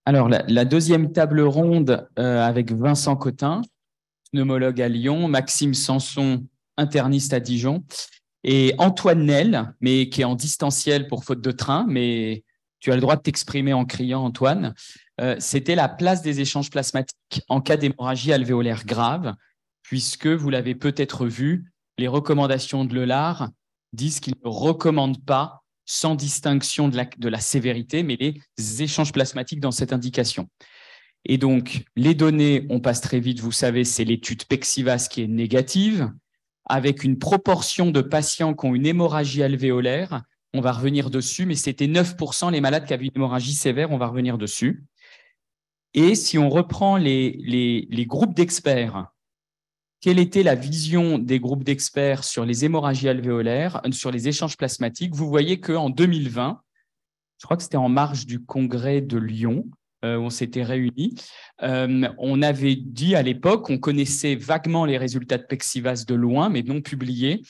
Alors, la deuxième table ronde avec Vincent Cotin, pneumologue à Lyon, Maxime Sanson, interniste à Dijon, et Antoine Nel, mais qui est en distanciel pour faute de train, mais tu as le droit de t'exprimer en criant, Antoine. C'était la place des échanges plasmatiques en cas d'hémorragie alvéolaire grave, puisque vous l'avez peut-être vu, les recommandations de l'EULAR disent qu'ils ne recommandent pas sans distinction de la sévérité, mais les échanges plasmatiques dans cette indication. Et donc, les données, on passe très vite, vous savez, c'est l'étude Pexivas qui est négative, avec une proportion de patients qui ont une hémorragie alvéolaire. On va revenir dessus, mais c'était 9% les malades qui avaient une hémorragie sévère, on va revenir dessus. Et si on reprend les groupes d'experts, quelle était la vision des groupes d'experts sur les hémorragies alvéolaires, sur les échanges plasmatiques? Vous voyez qu'en 2020, je crois que c'était en marge du congrès de Lyon, où on s'était réunis, on avait dit à l'époque, on connaissait vaguement les résultats de Pexivas de loin, mais non publiés,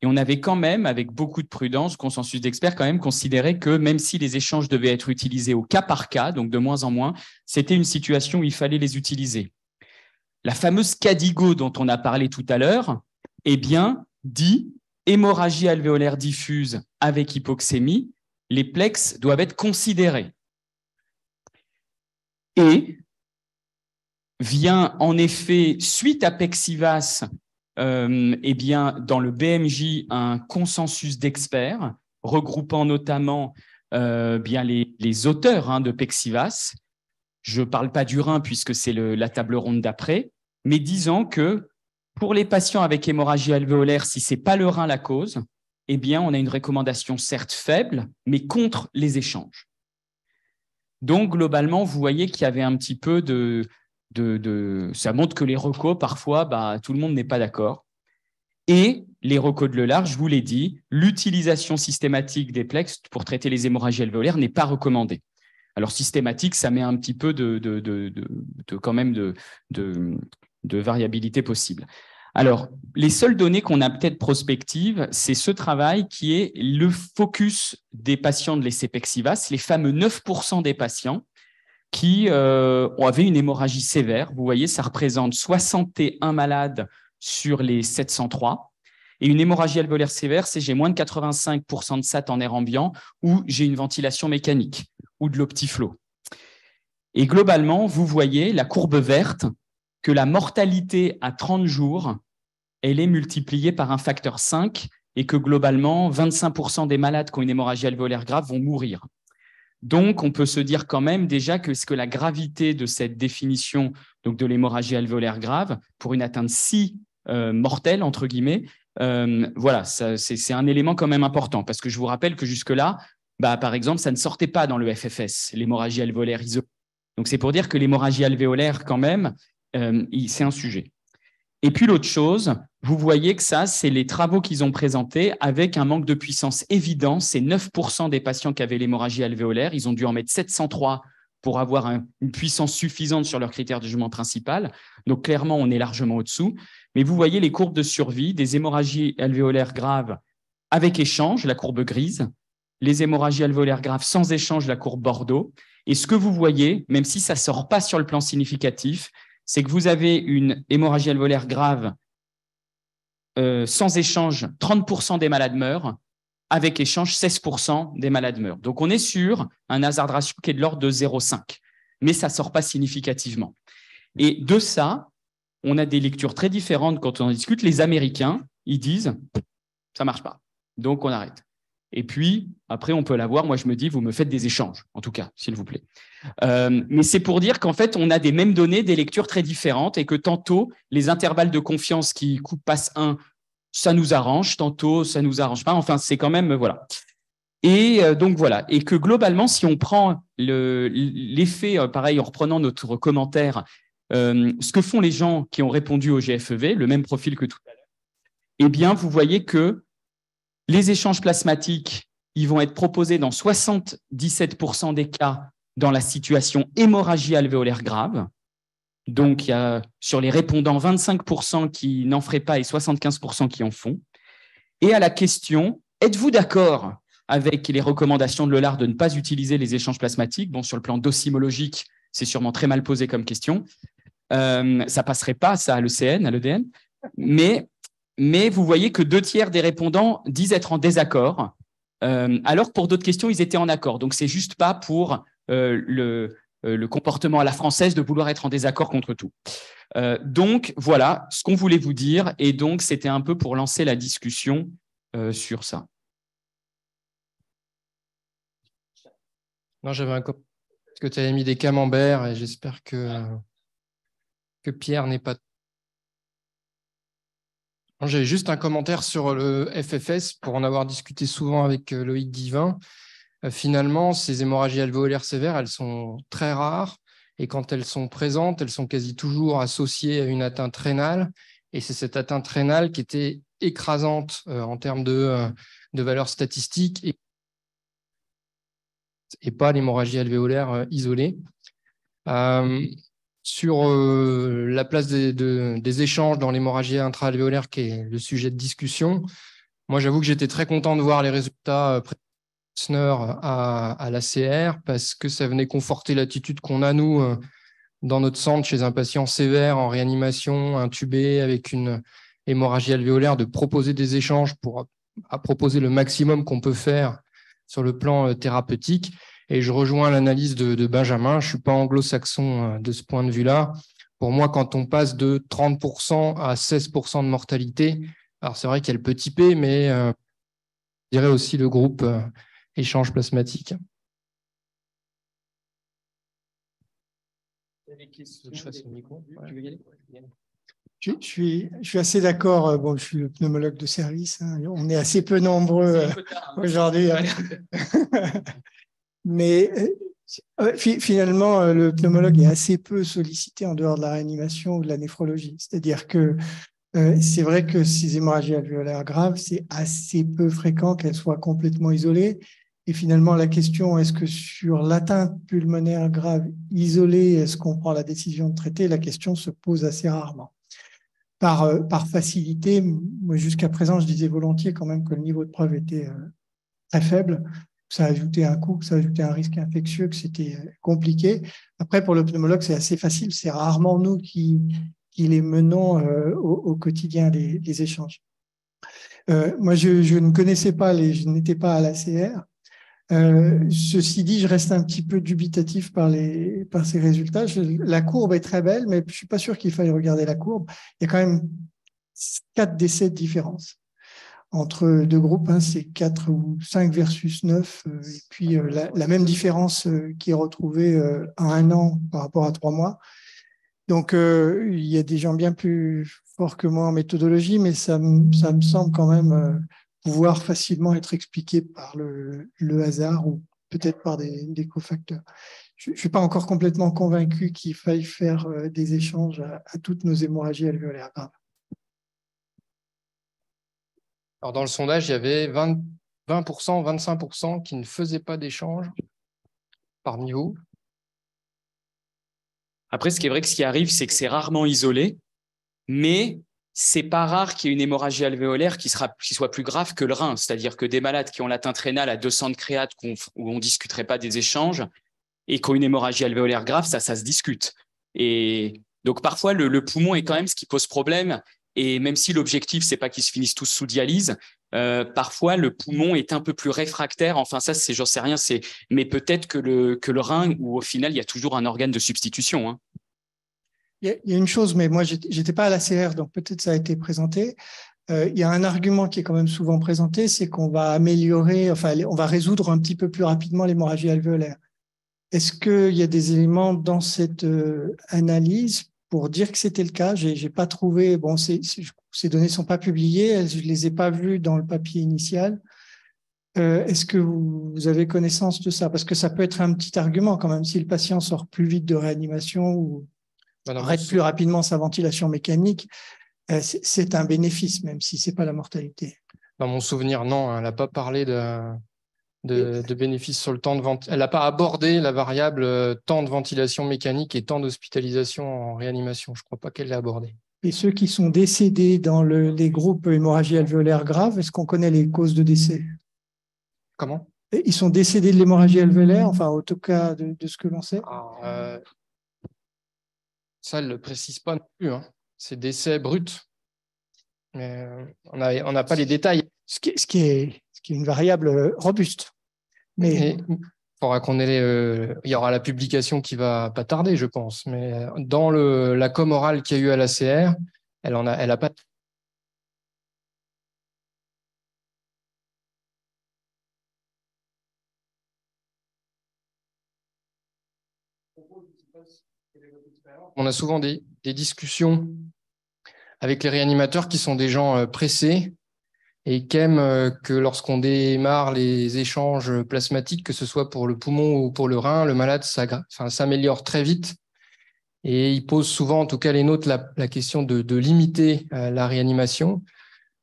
et on avait quand même, avec beaucoup de prudence, consensus d'experts, quand même considéré que même si les échanges devaient être utilisés au cas par cas, donc de moins en moins, c'était une situation où il fallait les utiliser. La fameuse CADIGO dont on a parlé tout à l'heure, eh bien, dit hémorragie alvéolaire diffuse avec hypoxémie, les plex doivent être considérés. Et vient en effet, suite à Pexivas, eh bien, dans le BMJ, un consensus d'experts regroupant notamment bien les auteurs de Pexivas. Je ne parle pas du rein puisque c'est la table ronde d'après, mais disant que pour les patients avec hémorragie alvéolaire, si ce n'est pas le rein la cause, eh bien, on a une recommandation certes faible, mais contre les échanges. Donc, globalement, vous voyez qu'il y avait un petit peu ça montre que les recos, parfois, tout le monde n'est pas d'accord. Et les recos de l'EULAR, je vous l'ai dit, l'utilisation systématique des plex pour traiter les hémorragies alvéolaires n'est pas recommandée. Alors, systématique, ça met un petit peu quand même de variabilité possible. Alors, les seules données qu'on a peut-être prospectives, c'est ce travail qui est le focus des patients de l'essai Pexivas, les fameux 9% des patients qui avaient une hémorragie sévère. Vous voyez, ça représente 61 malades sur les 703. Et une hémorragie alvéolaire sévère, c'est j'ai moins de 85% de SAT en air ambiant ou j'ai une ventilation mécanique ou de l'optiflow. Et globalement, vous voyez la courbe verte que la mortalité à 30 jours, elle est multipliée par un facteur 5 et que globalement, 25% des malades qui ont une hémorragie alvéolaire grave vont mourir. Donc, on peut se dire quand même déjà que la gravité de cette définition donc de l'hémorragie alvéolaire grave, pour une atteinte si mortelle, entre guillemets, voilà, c'est un élément quand même important parce que je vous rappelle que jusque-là, par exemple, ça ne sortait pas dans le FFS, l'hémorragie alvéolaire isolée. Donc, c'est pour dire que l'hémorragie alvéolaire, quand même, c'est un sujet. Et puis, l'autre chose, vous voyez que ça, c'est les travaux qu'ils ont présentés avec un manque de puissance évident. C'est 9% des patients qui avaient l'hémorragie alvéolaire. Ils ont dû en mettre 703 pour avoir une puissance suffisante sur leur critère de jugement principal. Donc, clairement, on est largement au-dessous. Mais vous voyez les courbes de survie des hémorragies alvéolaires graves avec échange, la courbe grise, les hémorragies alvéolaires graves sans échange, la courbe bordeaux. Et ce que vous voyez, même si ça ne sort pas sur le plan significatif, c'est que vous avez une hémorragie alvéolaire grave sans échange, 30% des malades meurent. Avec échange, 16% des malades meurent. Donc, on est sur un hazard ratio qui est de l'ordre de 0,5, mais ça ne sort pas significativement. Et de ça, on a des lectures très différentes quand on en discute. Les Américains, ils disent « ça ne marche pas, donc on arrête ». Et puis, après, on peut l'avoir. Moi, je me dis, vous me faites des échanges, en tout cas, s'il vous plaît. Mais c'est pour dire qu'en fait, on a des mêmes données, des lectures très différentes et que tantôt, les intervalles de confiance qui passent 1, ça nous arrange, tantôt, ça ne nous arrange pas. Enfin, c'est quand même, voilà. Et donc, voilà. Et que globalement, si on prend l'effet, pareil, en reprenant notre commentaire, ce que font les gens qui ont répondu au GFEV, le même profil que tout à l'heure, eh bien, vous voyez que les échanges plasmatiques, ils vont être proposés dans 77% des cas dans la situation hémorragie alvéolaire grave. Donc, il y a sur les répondants 25% qui n'en feraient pas et 75% qui en font. Et à la question, êtes-vous d'accord avec les recommandations de l'EULAR de ne pas utiliser les échanges plasmatiques? Bon, sur le plan dosimologique, C'est sûrement très mal posé comme question. Ça passerait pas, ça, à l'ECN, à l'EDN. Mais vous voyez que 2/3 des répondants disent être en désaccord, alors pour d'autres questions, ils étaient en accord. Donc, c'est juste pas pour le comportement à la française de vouloir être en désaccord contre tout. Donc, voilà ce qu'on voulait vous dire. Et donc, c'était un peu pour lancer la discussion sur ça. Non, j'avais parce que tu avais mis des camemberts et j'espère que Pierre n'est pas. J'avais juste un commentaire sur le FFS pour en avoir discuté souvent avec Loïc Divin. Finalement, ces hémorragies alvéolaires sévères, elles sont très rares et quand elles sont présentes, elles sont quasi toujours associées à une atteinte rénale et c'est cette atteinte rénale qui était écrasante en termes de valeurs statistiques et pas l'hémorragie alvéolaire isolée. Sur la place des échanges dans l'hémorragie intra-alvéolaire, qui est le sujet de discussion, moi j'avoue que j'étais très content de voir les résultats à l'ACR parce que ça venait conforter l'attitude qu'on a, nous, dans notre centre, chez un patient sévère en réanimation, intubé, avec une hémorragie alvéolaire, de proposer des échanges pour proposer le maximum qu'on peut faire sur le plan thérapeutique. Et je rejoins l'analyse de Benjamin. Je ne suis pas anglo-saxon de ce point de vue-là. Pour moi, quand on passe de 30% à 16% de mortalité, alors c'est vrai qu'il y a le petit p, mais je dirais aussi le groupe échange plasmatique. Je suis assez d'accord. Bon, je suis le pneumologue de service. Hein. On est assez peu nombreux aujourd'hui. Mais finalement, le pneumologue est assez peu sollicité en dehors de la réanimation ou de la néphrologie. C'est-à-dire que c'est vrai que ces hémorragies alvéolaires graves, c'est assez peu fréquent qu'elles soient complètement isolées. Et finalement, la question, est-ce que sur l'atteinte pulmonaire grave isolée, est-ce qu'on prend la décision de traiter? La question se pose assez rarement. Par facilité, moi, jusqu'à présent, je disais volontiers quand même que le niveau de preuve était très faible. Ça ajoutait un coût, ça ajoutait un risque infectieux, que c'était compliqué. Après, pour le pneumologue, c'est assez facile. C'est rarement nous qui les menons au quotidien, les échanges. Moi, je ne connaissais pas, je n'étais pas à l'ACR. Ceci dit, je reste un petit peu dubitatif par ces résultats. La courbe est très belle, mais je ne suis pas sûr qu'il faille regarder la courbe. Il y a quand même 4 décès de différence entre deux groupes, hein, c'est 4 ou 5 versus 9, et puis la même différence qui est retrouvée à 1 an par rapport à 3 mois. Donc, il y a des gens bien plus forts que moi en méthodologie, mais ça me semble quand même pouvoir facilement être expliqué par le hasard ou peut-être par des cofacteurs. Je ne suis pas encore complètement convaincu qu'il faille faire des échanges à toutes nos hémorragies alvéolaires graves. Alors, dans le sondage, il y avait 20%, 25% qui ne faisaient pas d'échange parmi vous. Après, ce qui est vrai que ce qui arrive, c'est que c'est rarement isolé, mais c'est pas rare qu'il y ait une hémorragie alvéolaire qui soit plus grave que le rein. C'est-à-dire que des malades qui ont l'atteinte rénale à 200 de créate, où on ne discuterait pas des échanges, et qui ont une hémorragie alvéolaire grave, ça se discute. Et donc, parfois, le poumon est quand même ce qui pose problème. Et même si l'objectif, c'est pas qu'ils se finissent tous sous dialyse, parfois, le poumon est un peu plus réfractaire. Enfin, ça, j'en sais rien. Mais peut-être que le rein, où au final, il y a toujours un organe de substitution. Hein. Il y a une chose, mais moi, j'étais pas à l'ACR, donc peut-être ça a été présenté. Il y a un argument qui est quand même souvent présenté, c'est qu'on va améliorer, enfin, on va résoudre un petit peu plus rapidement l'hémorragie alvéolaire. Est-ce qu'il y a des éléments dans cette analyse pour dire que c'était le cas? J'ai pas trouvé. Bon, ces données sont pas publiées, je les ai pas vues dans le papier initial. Est-ce que vous avez connaissance de ça? Parce que ça peut être un petit argument quand même si le patient sort plus vite de réanimation ou arrête plus rapidement sa ventilation mécanique, c'est un bénéfice, même si c'est pas la mortalité. Dans mon souvenir, non, elle n'a pas parlé de bénéfices sur le temps de ventilation. Elle n'a pas abordé la variable temps de ventilation mécanique et temps d'hospitalisation en réanimation. Je ne crois pas qu'elle l'a abordé. Et ceux qui sont décédés dans les groupes hémorragie alvéolaire grave, est-ce qu'on connaît les causes de décès? Comment? Ils sont décédés de l'hémorragie alvéolaire, enfin, en tout cas, de ce que l'on sait. Ça, elle ne le précise pas non plus, hein. C'est décès brut. Mais on n'a pas les détails. Ce qui est une variable robuste. Mais il faudra il y aura la publication qui va pas tarder, je pense. Mais dans la com orale qu'il y a eu à l'ACR, elle a pas. On a souvent des discussions avec les réanimateurs qui sont des gens pressés et qui aiment que lorsqu'on démarre les échanges plasmatiques, que ce soit pour le poumon ou pour le rein, le malade s'améliore très vite. Et ils posent souvent, en tout cas les nôtres, la question de limiter la réanimation.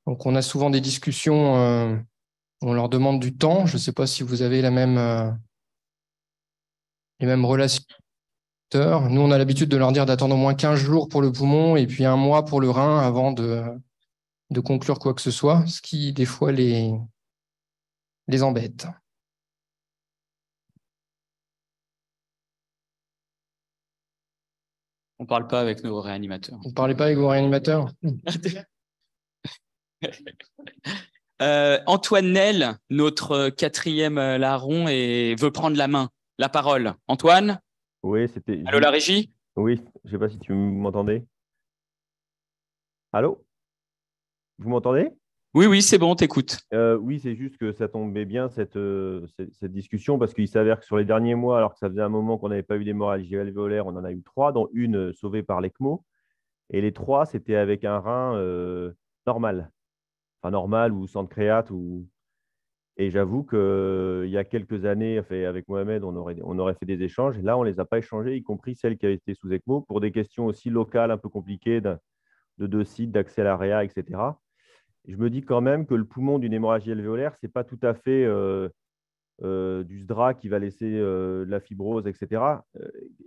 Donc on a souvent des discussions, on leur demande du temps. Je ne sais pas si vous avez les mêmes relations. Nous, on a l'habitude de leur dire d'attendre au moins 15 jours pour le poumon et puis 1 mois pour le rein avant de conclure quoi que ce soit, ce qui, des fois, les embête. On ne parle pas avec nos réanimateurs. Vous ne parlez pas avec vos réanimateurs? Antoine Nel, notre 4e larron, veut prendre la parole. Antoine? Oui, c'était. Allô, la régie? Oui, je ne sais pas si tu m'entendais. Allô? Vous m'entendez? Oui, c'est bon, t'écoute. Oui, c'est juste que ça tombait bien cette discussion parce qu'il s'avère que sur les derniers mois, alors que ça faisait un moment qu'on n'avait pas eu d'hémorragie alvéolaire, on en a eu 3, dont une sauvée par l'ECMO. Et les 3, c'était avec un rein normal. Enfin, normal ou sans créate. Et j'avoue qu'il y a quelques années, avec Mohamed, on aurait fait des échanges. Et là, on ne les a pas échangés, y compris celles qui avaient été sous ECMO, pour des questions aussi locales un peu compliquées de 2 sites, d'accès à l'AREA, etc. Je me dis quand même que le poumon d'une hémorragie alvéolaire, ce n'est pas tout à fait du SDRA qui va laisser de la fibrose, etc.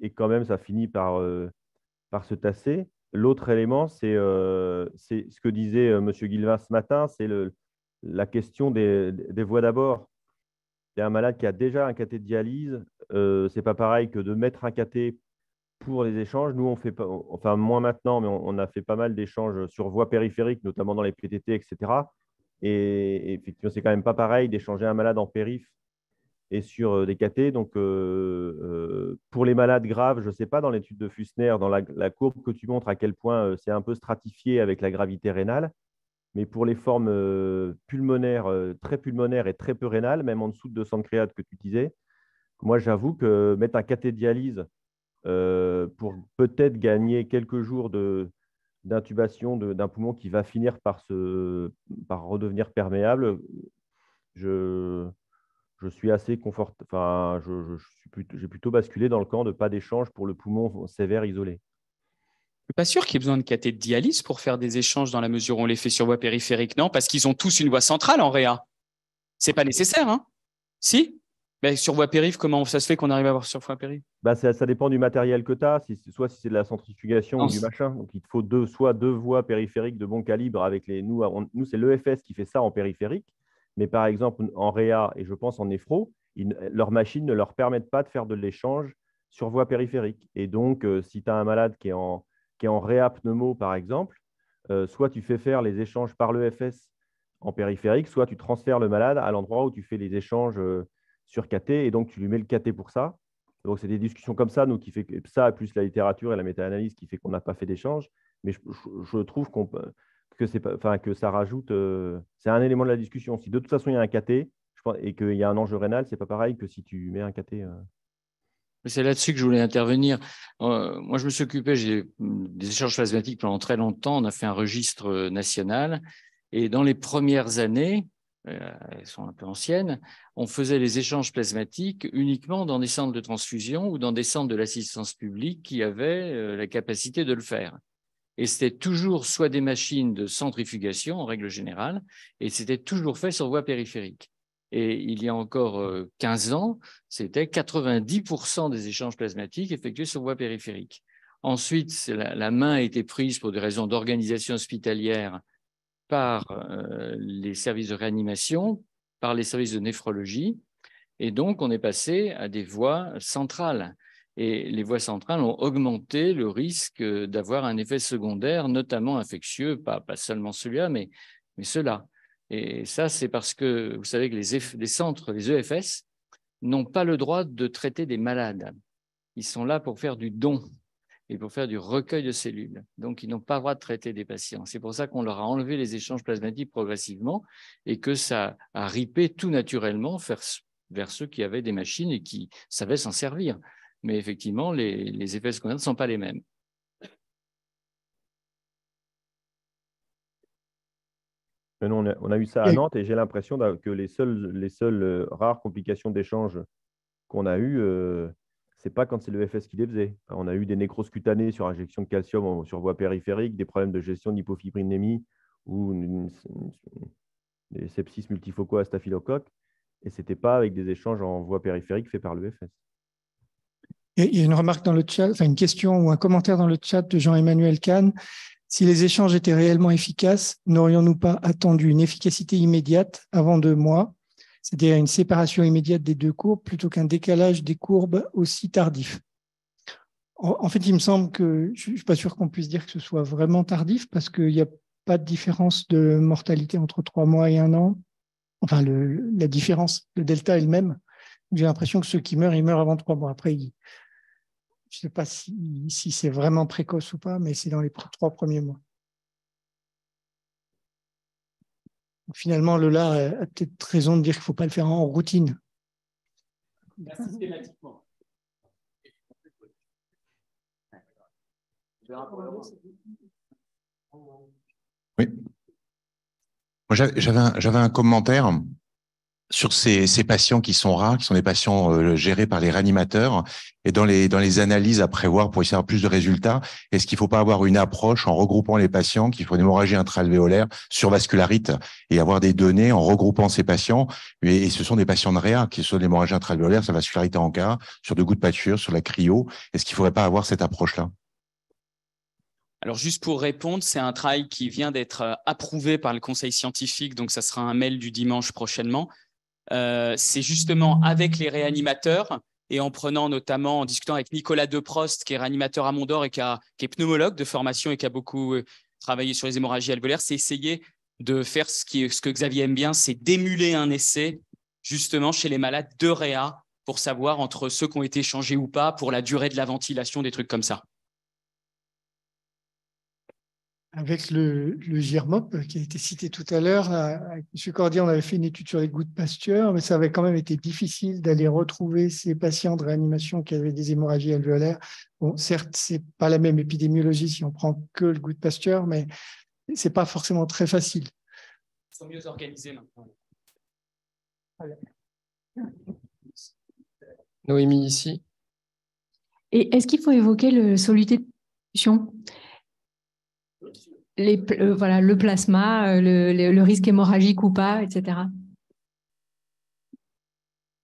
Et quand même, ça finit par se tasser. L'autre élément, c'est ce que disait M. Guilvin ce matin, c'est la question des voies d'abord. Il y a un malade qui a déjà un cathé de dialyse. Ce n'est pas pareil que de mettre un cathé pour les échanges. Nous, on fait pas, enfin moins maintenant, mais on a fait pas mal d'échanges sur voie périphérique, notamment dans les PTT, etc. Et effectivement, c'est quand même pas pareil d'échanger un malade en périph et sur des cathés. Donc, pour les malades graves, je ne sais pas, dans l'étude de Fussner, dans la courbe que tu montres, à quel point c'est un peu stratifié avec la gravité rénale. Mais pour les formes pulmonaires, très pulmonaires et très peu rénales, même en dessous de 200 de créate que tu disais, moi, j'avoue que mettre un cathé de dialyse pour peut-être gagner quelques jours d'intubation d'un poumon qui va finir par redevenir perméable, je suis assez confortable. Enfin, j'ai plutôt basculé dans le camp de pas d'échange pour le poumon sévère isolé. Je suis pas sûr qu'il y ait besoin de cathé de dialyse pour faire des échanges dans la mesure où on les fait sur voie périphérique, non? Parce qu'ils ont tous une voie centrale en réa. C'est pas nécessaire, hein? Si? Mais sur voie périph, comment ça se fait qu'on arrive à avoir sur voie périph? Bah, ça dépend du matériel que tu as, soit si c'est de la centrifugation ou du machin. Donc, il te faut soit 2 voies périphériques de bon calibre avec les. Nous, c'est l'EFS qui fait ça en périphérique. Mais par exemple, en réa et je pense en néphro, leurs machines ne leur permettent pas de faire de l'échange sur voie périphérique. Et donc, si tu as un malade qui est en réa pneumo, par exemple, soit tu fais faire les échanges par l'EFS en périphérique, soit tu transfères le malade à l'endroit où tu fais les échanges sur KT et donc tu lui mets le KT pour ça. Donc, c'est des discussions comme ça, nous, qui fait ça, plus la littérature et la méta-analyse qui fait qu'on n'a pas fait d'échange. Mais je trouve que ça rajoute. C'est un élément de la discussion. Si de toute façon, il y a un KT et qu'il y a un enjeu rénal, ce n'est pas pareil que si tu mets un KT. C'est là-dessus que je voulais intervenir. Moi, je me suis occupé des échanges plasmatiques pendant très longtemps. On a fait un registre national. Et dans les premières années, elles sont un peu anciennes, on faisait les échanges plasmatiques uniquement dans des centres de transfusion ou dans des centres de l'assistance publique qui avaient la capacité de le faire. Et c'était toujours soit des machines de centrifugation, en règle générale, et c'était toujours fait sur voie périphérique. Et il y a encore 15 ans, c'était 90% des échanges plasmatiques effectués sur voie périphérique. Ensuite, la main a été prise pour des raisons d'organisation hospitalière par les services de réanimation, par les services de néphrologie, et donc on est passé à des voies centrales. Et les voies centrales ont augmenté le risque d'avoir un effet secondaire, notamment infectieux, pas seulement celui-là, mais ceux-là. Et ça, c'est parce que vous savez que les centres, les EFS, n'ont pas le droit de traiter des malades. Ils sont là pour faire du don et pour faire du recueil de cellules. Donc, ils n'ont pas le droit de traiter des patients. C'est pour ça qu'on leur a enlevé les échanges plasmatiques progressivement et que ça a ripé tout naturellement vers ceux qui avaient des machines et qui savaient s'en servir. Mais effectivement, les effets secondaires ne sont pas les mêmes. Mais non, on a eu ça à Nantes et j'ai l'impression que les seules rares complications d'échange qu'on a eues, ce n'est pas quand c'est le FS qui les faisait. On a eu des nécroses cutanées sur injection de calcium sur voie périphérique, des problèmes de gestion d'hypofibrillémie ou des sepsis multifocaux à staphylocoque. Et ce n'était pas avec des échanges en voie périphérique faits par l'EFS. Il y a une remarque dans le chat, enfin une question ou un commentaire dans le chat de Jean-Emmanuel Kahn. Si les échanges étaient réellement efficaces, n'aurions-nous pas attendu une efficacité immédiate avant 2 mois, c'est-à-dire une séparation immédiate des 2 courbes, plutôt qu'un décalage des courbes aussi tardif? En fait, il me semble que je ne suis pas sûr qu'on puisse dire que ce soit vraiment tardif, parce qu'il n'y a pas de différence de mortalité entre 3 mois et 1 an. Enfin, la différence, le delta est le même. J'ai l'impression que ceux qui meurent, ils meurent avant 3 mois. Après, je ne sais pas si c'est vraiment précoce ou pas, mais c'est dans les 3 premiers mois. Donc, finalement, Lola a peut-être raison de dire qu'il ne faut pas le faire en routine. Systématiquement. Oui. J'avais un commentaire sur ces patients qui sont rares, qui sont des patients gérés par les réanimateurs, et dans les analyses à prévoir pour essayer d'avoir plus de résultats, est-ce qu'il ne faut pas avoir une approche en regroupant les patients qui font une hémorragie intra-alvéolaire sur vascularite et avoir des données en regroupant ces patients, et ce sont des patients de réa qui sont l'hémorragie intra-alvéolaire, sur la vascularité en cas, sur de gouttes pâture, sur la cryo, est-ce qu'il ne faudrait pas avoir cette approche-là? Alors, juste pour répondre, c'est un travail qui vient d'être approuvé par le conseil scientifique, donc ça sera un mail du dimanche prochainement. C'est justement avec les réanimateurs et en prenant notamment, en discutant avec Nicolas Deprost, qui est réanimateur à Mont-d'Or et qui est pneumologue de formation et qui a beaucoup travaillé sur les hémorragies alvéolaires, c'est essayer de faire ce que Xavier aime bien, c'est d'émuler un essai justement chez les malades de réa pour savoir entre ceux qui ont été changés ou pas, pour la durée de la ventilation, des trucs comme ça. Avec le GIRMOP qui a été cité tout à l'heure, avec M. Cordier, on avait fait une étude sur les gouttes Pasteur, mais ça avait quand même été difficile d'aller retrouver ces patients de réanimation qui avaient des hémorragies alvéolaires. Bon, certes, ce n'est pas la même épidémiologie si on prend que le goutte Pasteur, mais ce n'est pas forcément très facile. Ils sont mieux organisés maintenant. Noémie, ici. Et est-ce qu'il faut évoquer le soluté de substitution ? Voilà, le plasma, le risque hémorragique ou pas, etc.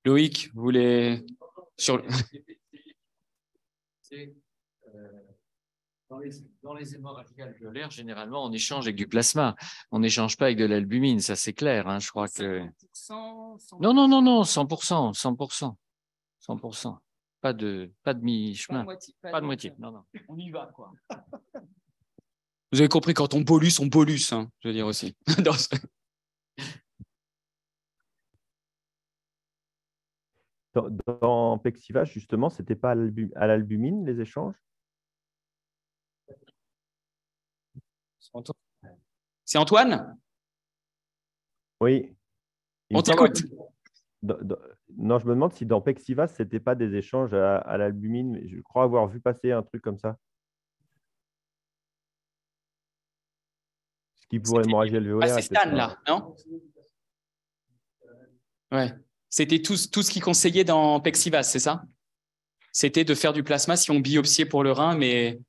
Loïc, vous voulez... Dans les hémorragies alvéolaires, généralement, on échange avec du plasma. On n'échange pas avec de l'albumine, ça c'est clair. Hein, je crois que... 100%. Non, 100%, 100%. 100%. Pas de mi-chemin. Pas de moitié. Non. On y va, quoi. Vous avez compris, quand on pollue, hein, je veux dire aussi. Dans Pexivas, justement, ce n'était pas à l'albumine, les échanges? C'est Antoine? Oui. On t'écoute. Non, je me demande si dans Pexivas, ce n'était pas des échanges à l'albumine. Je crois avoir vu passer un truc comme ça. Qui pour hémorragie alvéolaire. C'est Stan, là, non? Ouais. C'était tout ce qu'il conseillait dans Pexivas, c'est ça? C'était de faire du plasma si on biopsiait pour le rein, mais...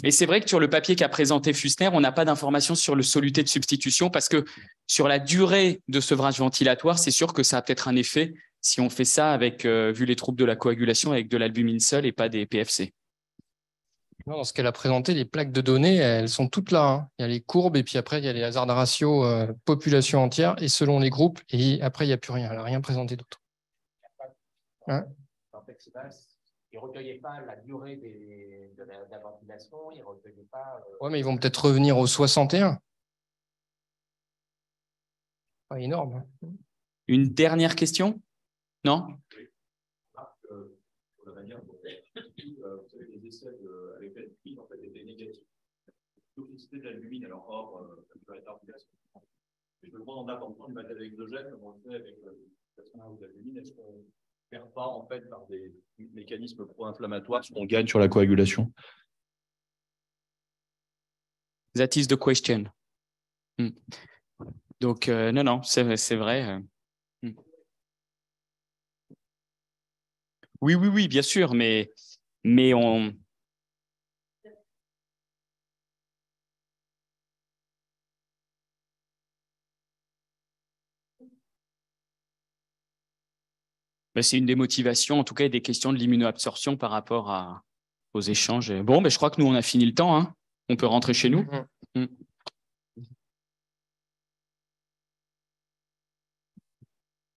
Et c'est vrai que sur le papier qu'a présenté Fussner, on n'a pas d'informations sur le soluté de substitution parce que sur la durée de sevrage ventilatoire, c'est sûr que ça a peut-être un effet si on fait ça avec, vu les troubles de la coagulation, avec de l'albumine seule et pas des PFC. Dans ce qu'elle a présenté, les plaques de données, elles sont toutes là. Hein. Il y a les courbes et puis après, il y a les hasards de ratio population entière et selon les groupes. Et après, il n'y a plus rien. Elle n'a rien présenté d'autre. Hein? Ils ne recueillaient pas la durée de la ventilation, ils ne recueillaient pas… Ouais, mais ils vont peut-être revenir au 61. Pas énorme. Une dernière question? Non? Sur la manière dont vous savez, les essais avec la lumine en fait étaient négatifs. La toxicité de la lumine, alors hors la rétardation. Je me demande en apportant du matériel exogène, comme on le fait avec la lumine, est-ce qu'on ne perd pas en fait par des mécanismes pro-inflammatoires ce qu'on gagne sur la coagulation? That is the question. Donc, non, c'est vrai. Oui, bien sûr, mais on… C'est une des motivations, en tout cas, des questions de l'immunoabsorption par rapport aux échanges. Bon, je crois que nous, on a fini le temps. Hein. On peut rentrer chez nous.